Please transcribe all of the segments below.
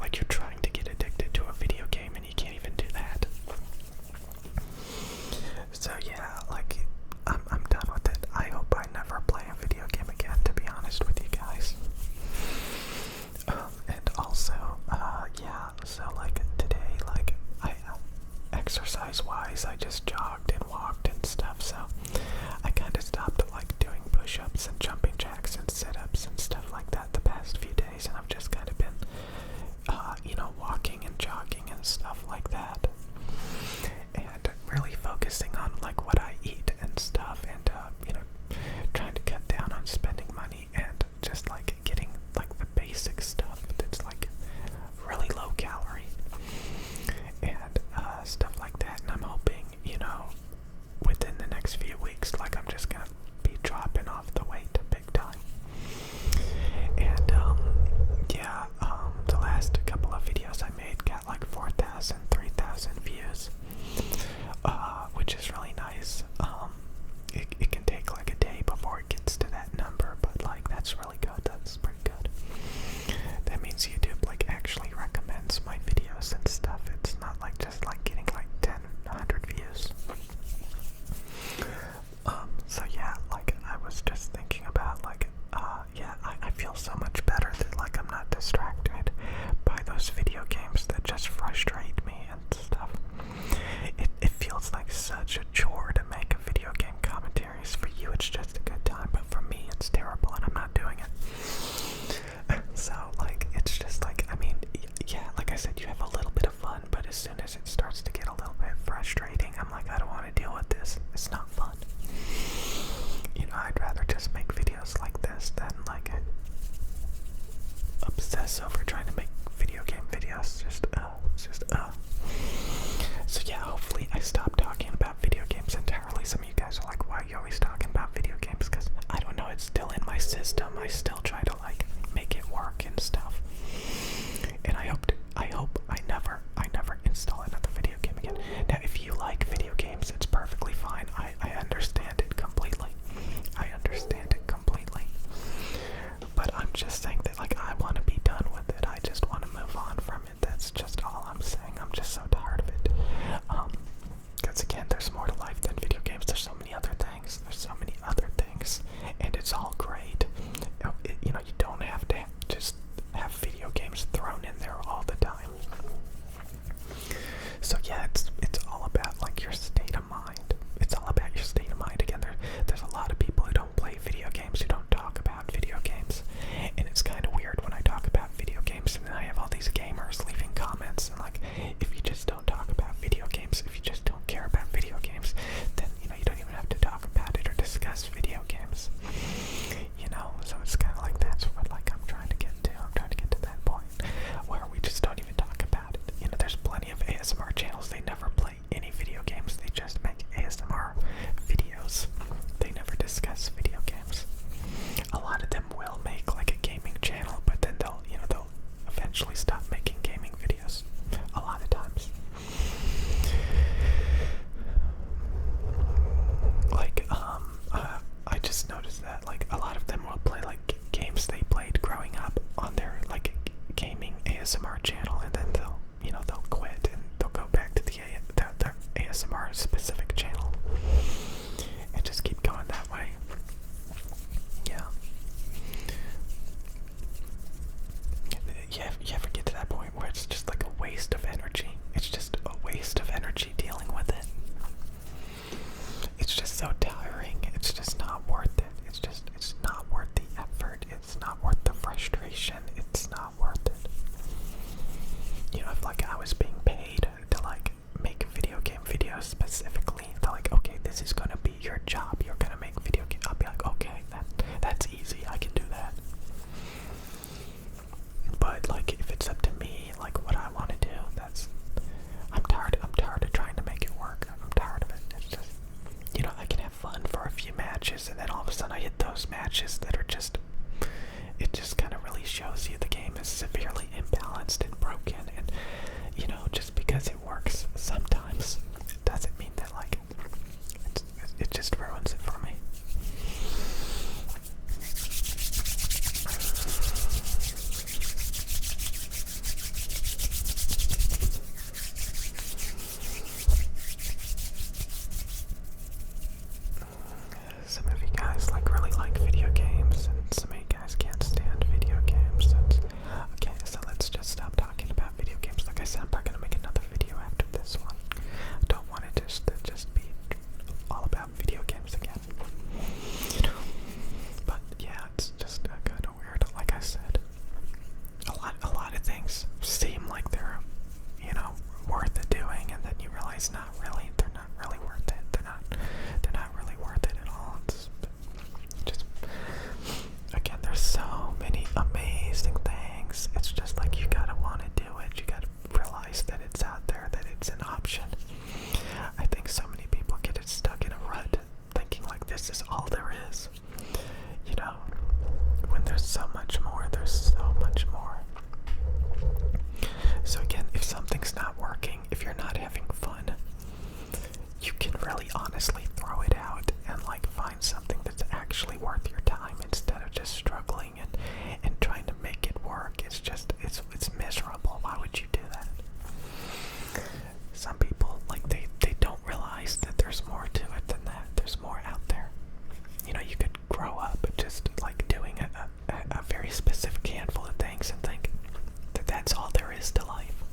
like you're trying to get addicted to a video game and you can't even do that. So yeah, like I'm done with it. I hope I never play a video game again, to be honest with you guys. And also, yeah, so like today, like I exercise-wise, I just jogged and walked and stuff, so I kind of stopped like doing push-ups and jumping jacks and sit-ups and stuff like that the past few days, and I've just kind of been, walking and jogging and stuff like that, and really focusing on like what I eat and stuff, and trying to cut down on spending money and just like getting like the basic stuff that's like really low calorie and stuff like that. And I'm hoping, within the next few weeks, like I'm just gonna be dropping off the weight big time. And the last couple of videos I made got like 4,000, 3,000 views, which is really nice. It can take like a day before it gets to that number, but like that's really good. That's pretty good. That means YouTube like actually recommends my videos and stuff. It's not like just like getting like 10, 100 views. So yeah, like I was just thinking about like, I feel so much better that like I'm not distracted by those video games that just frustrate me and stuff. It feels like such a chore to make a video game commentaries. For you it's just a good time, but for me it's terrible and I'm not doing it. So like it's just like, I mean, yeah, like I said, you have a little bit of fun, but as soon as it starts to get a little bit frustrating, I'm like, I don't want to deal with this. It's not fun. I'd rather just make videos like this than like obsess over trying to make video game videos. So yeah, hopefully I stop talking about video games entirely. Some of you guys are like, why are you always talking about video games? Because I don't know, it's still in my system. I still try to like make it work and stuff. And I hope I never install another video game again. Now, if you like video games, it's perfectly fine. I understand it completely. But I'm just saying that like I want to be done with it. I just want to move on from it. That's just all I'm saying. I'm just so tired of it. Because again, there's more to life than video games. There's so many other things. And it's all great. You don't have to just have video games thrown in there all the time. So yeah, it's all about like your state of mind. It's all about your state of mind. Again, there's a lot of people who don't play video games, who don't talk about video games, and it's kind of weird when I talk about video games and then I have all these gamers leaving comments and like, if you just don't talk about video games, if you just don't care about video games, then you don't even have to talk about it or discuss video games. So it's kind of like that's what like I'm trying to get to. I'm trying to get to that point where we just don't even talk about it. There's plenty of ASMR channels. They never play any video games. They just make ASMR videos. They never discuss video games. A lot of them will make like a gaming channel, but then they'll eventually stop making gaming videos. A lot of times. Like, I just noticed that like a lot of them will play like games they played growing up on their like gaming ASMR channel, and then they'll quit and they'll go back to their ASMR specific channel and just keep going that way. Yeah. You ever get it's an option. I think so many people get stuck in a rut thinking like this is all there is. You know, when there's so much more, there's so much more. So again, if something's not working, if you're not having fun, you can really honestly throw it out and like find something that's actually worth your time instead of just struggling and trying to make it work. It's just, it's miserable. Why would you do that? Some people, like, they don't realize that there's more to it than that. There's more out there. You know, you could grow up just like doing a very specific handful of things and think that that's all there is to life,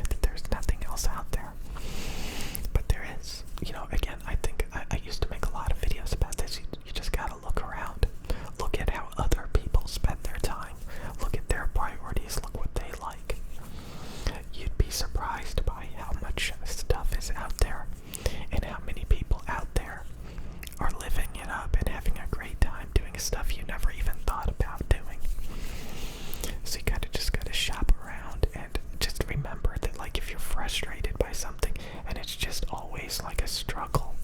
that there's nothing else out there. But there is. You know, again, I think I used to make a lot of videos about this. You just gotta look around. Look at how other people spend their time. Look at their priorities. Look what they like. You'd be surprised by how much stuff is out there and how many people out there are living it up and having a great time doing stuff you never even thought about doing. So you kind of just gotta shop around and just remember that, like, if you're frustrated by something and it's just always like a struggle,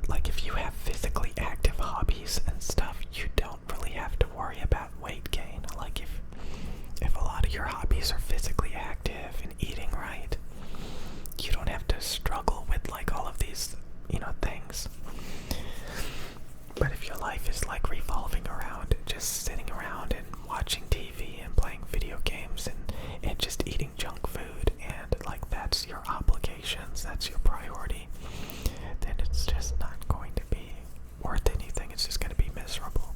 like if you have physically active hobbies and stuff, you don't really have to worry about weight gain. Like if a lot of your hobbies are physically active and eating right, you don't have to struggle with like all of these, you know, things. But if your life is like revolving around just sitting around and watching TV and playing video games and just eating junk food, and like that's your obligations, that's your priority, then it's just not going to be worth anything. It's just going to be miserable.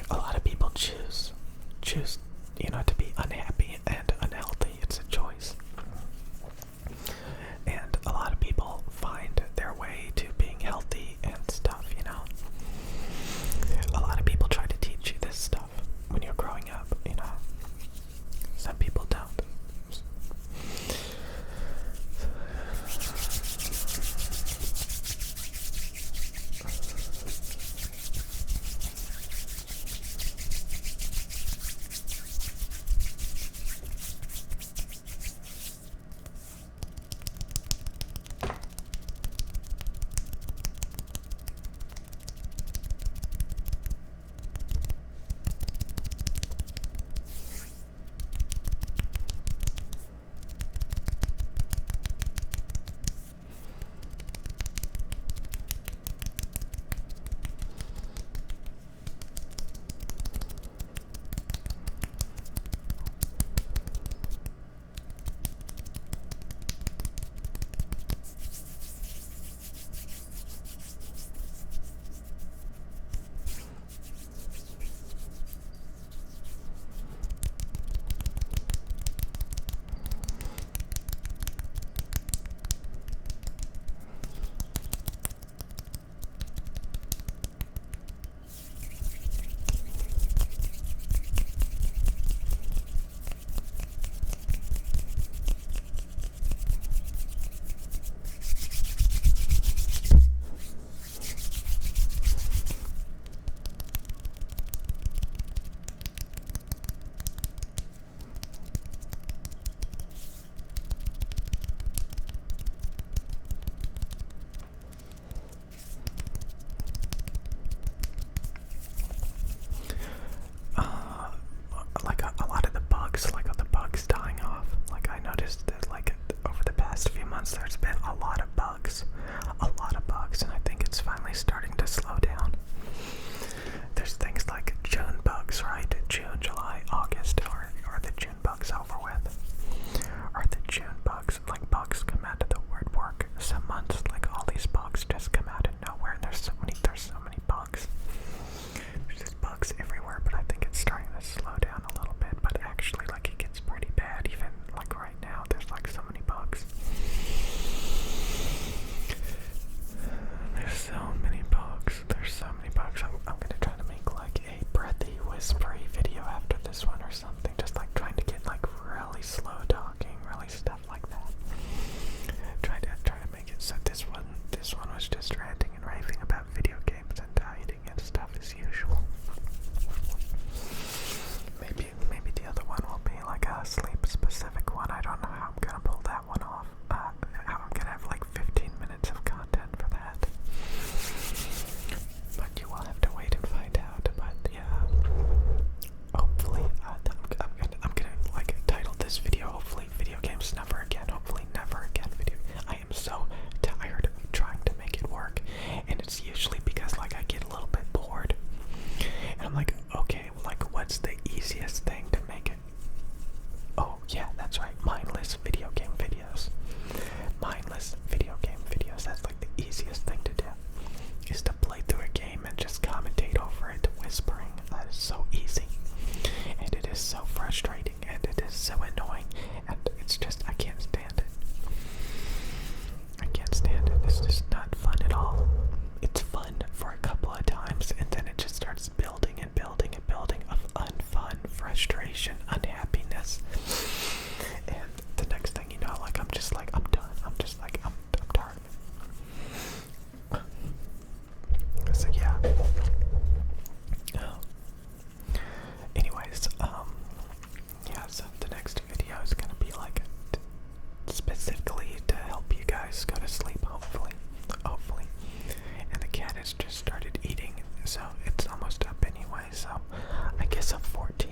A lot of people choose, you know, to be unhappy and unhealthy. It's a choice. And a lot of people find their way to being healthy and stuff, you know. A lot of people try to teach you this stuff when you're growing up, you know. Some people don't. There's been a lot of bugs, and I think it's finally starting to slow down. There's things like June bugs, right? June, July, August, are the June bugs over with? Are the June bugs, like bugs come out of the woodwork? Some months, like all these bugs just come out of nowhere, and there's so many bugs. There's just bugs everywhere, but I think it's starting to slow down a little bit, but actually, like, it gets pretty bad, even like right now, there's like so many bugs. There's so many bugs. I'm gonna try to make like a breathy, whispery video after this one or something. Just like trying to get like really slow talking, really stuff like that. Try to make it so this one was just ranting and raving about video games and dieting and stuff as usual. That's right, mindless video game videos. Mindless video game videos. That's like the easiest thing to do. Is to play through a game and just commentate over it, whispering. That is so easy. And it is so frustrating, and it is so annoying, and it's just, I can't stand it. I can't stand it. It's just not fun at all. It's fun for a couple of times, and then it just starts building and building and building of unfun, frustration, unhappiness. And the next thing you know, like, I'm just like, I'm done. I'm just like, I'm tired of it. So yeah. Anyways, yeah, so the next video is gonna be like specifically to help you guys go to sleep, hopefully. And the cat has just started eating, so it's almost up anyway, so I guess a 14